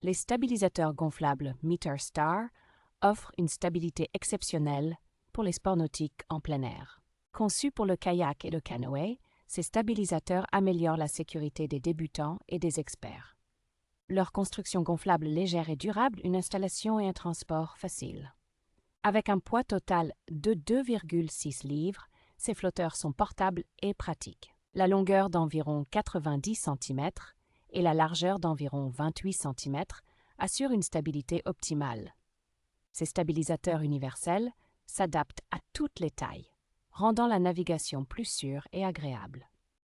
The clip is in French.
Les stabilisateurs gonflables MeterStar offrent une stabilité exceptionnelle pour les sports nautiques en plein air. Conçus pour le kayak et le canoë, ces stabilisateurs améliorent la sécurité des débutants et des experts. Leur construction gonflable légère et durable, une installation et un transport facile. Avec un poids total de 2,6 livres, ces flotteurs sont portables et pratiques. La longueur d'environ 90 cm et la largeur d'environ 28 cm assurent une stabilité optimale. Ces stabilisateurs universels s'adaptent à toutes les tailles, rendant la navigation plus sûre et agréable.